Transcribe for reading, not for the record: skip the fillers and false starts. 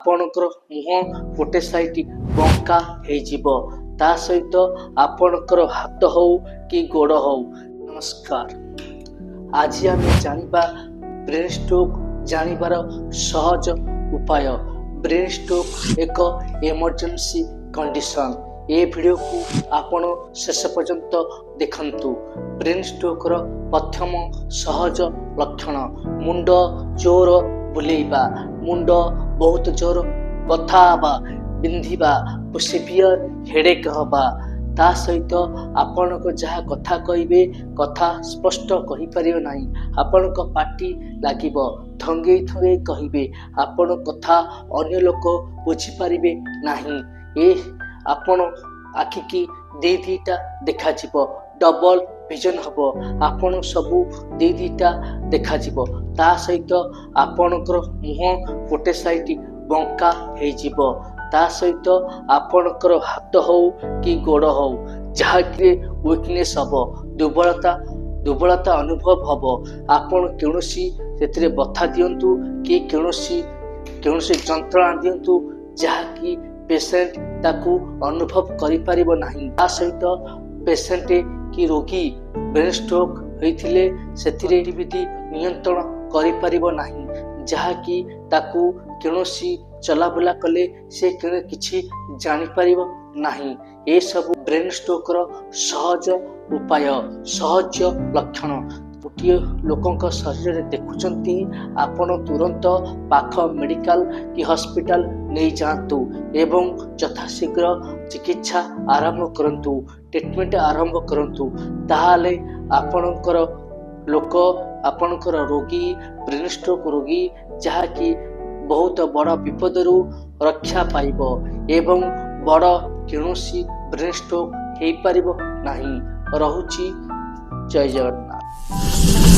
ଆପଣଙ୍କର ମୁହଁ ଗୋଟେ ସାଇଡ୍ ବଙ୍କା ହେଇଯିବ, ତା ସହିତ ଆପଣଙ୍କର ହାତ ହଉ କି ଗୋଡ଼ ହଉ। ନମସ୍କାର, ଆଜି ଆମେ ଜାଣିବା ବ୍ରେନ୍ ଷ୍ଟ୍ରୋକ୍ ଜାଣିବାର ସହଜ ଉପାୟ। ବ୍ରେନ୍ ଷ୍ଟ୍ରୋକ୍ ଏକ ଏମର୍ଜେନ୍ସି କଣ୍ଡିସନ୍। ଏ ଭିଡ଼ିଓକୁ ଆପଣ ଶେଷ ପର୍ଯ୍ୟନ୍ତ ଦେଖନ୍ତୁ। ବ୍ରେନ୍ ଷ୍ଟ୍ରୋକ୍ର ପ୍ରଥମ ସହଜ ଲକ୍ଷଣ ମୁଣ୍ଡ ଜୋର ବୁଲେଇବା, ମୁଣ୍ଡ ବହୁତ ଜୋର ବଥା ହେବା, ବିନ୍ଧିବା, ସିଭିୟର ହେଡେକ୍ ହେବା। ତା ସହିତ ଆପଣଙ୍କ ଯାହା କଥା କହିବେ କଥା ସ୍ପଷ୍ଟ କହିପାରିବେ ନାହିଁ, ଆପଣଙ୍କ ପାଟି ଲାଗିବ, ଥଙ୍ଗେଇ ଥଙ୍ଗେଇ କହିବେ, ଆପଣଙ୍କ କଥା ଅନ୍ୟ ଲୋକ ବୁଝିପାରିବେ ନାହିଁ। ଆପଣ ଆଖିକି ଦିଟା ଦେଖାଯିବ, ଡବଲ ଭିଜନ ହବ, ଆପଣ ସବୁ ଦିଟା ଦେଖାଯିବ। ତା ସହିତ ଆପଣଙ୍କର ମୁହଁ ଗୋଟେ ସାଇଡ୍ ବଙ୍କା ହେଇଯିବ, ତା ସହିତ ଆପଣଙ୍କର ହାତ ହଉ କି ଗୋଡ଼ ହଉ ଯାହାକି ୱିକନେସ୍ ହବ, ଦୁର୍ବଳତା ଅନୁଭବ ହବ। ଆପଣ କୌଣସି ସେଥିରେ ବଥା ଦିଅନ୍ତୁ କି କୌଣସି ଯନ୍ତ୍ରଣା ଦିଅନ୍ତୁ ଯାହାକି ପେସେଣ୍ଟ ତାକୁ ଅନୁଭବ କରିପାରିବ ନାହିଁ। ତା ସହିତ ପେସେଣ୍ଟ କି ରୋଗୀ ବ୍ରେନ୍ ଷ୍ଟ୍ରୋକ୍ ହୋଇଥିଲେ ସେଥିରେ ଆକ୍ଟିଭିଟି ନିୟନ୍ତ୍ରଣ କରିପାରିବ ନାହିଁ, ଯାହାକି ତାକୁ କୌଣସି ଚଲାବୁଲା କଲେ ସେ କିଛି ଜାଣିପାରିବ ନାହିଁ। ଏସବୁ ବ୍ରେନ୍ ଷ୍ଟ୍ରୋକ୍ର ସହଜ ଉପାୟ, ସହଜ ଲକ୍ଷଣ। ଗୋଟିଏ ଲୋକଙ୍କ ଶରୀରରେ ଦେଖୁଛନ୍ତି, ଆପଣ ତୁରନ୍ତ ପାଖ ମେଡିକାଲ କି ହସ୍ପିଟାଲ ନେଇଯାଆନ୍ତୁ ଏବଂ ଯଥାଶୀଘ୍ର ଚିକିତ୍ସା ଆରମ୍ଭ କରନ୍ତୁ, ଟ୍ରିଟମେଣ୍ଟ ଆରମ୍ଭ କରନ୍ତୁ। ତାହେଲେ ଆପଣଙ୍କର ରୋଗୀ ବ୍ରେନ୍ ଷ୍ଟ୍ରୋକ୍ ରୋଗୀ ଯାହାକି ବହୁତ ବଡ଼ ବିପଦରୁ ରକ୍ଷା ପାଇବ ଏବଂ ବଡ଼ କୌଣସି ବ୍ରେନ୍ ଷ୍ଟ୍ରୋକ୍ ହେଇପାରିବ ନାହିଁ। ରହୁଛି, ଜୟ ଜଗନ୍ନାଥ।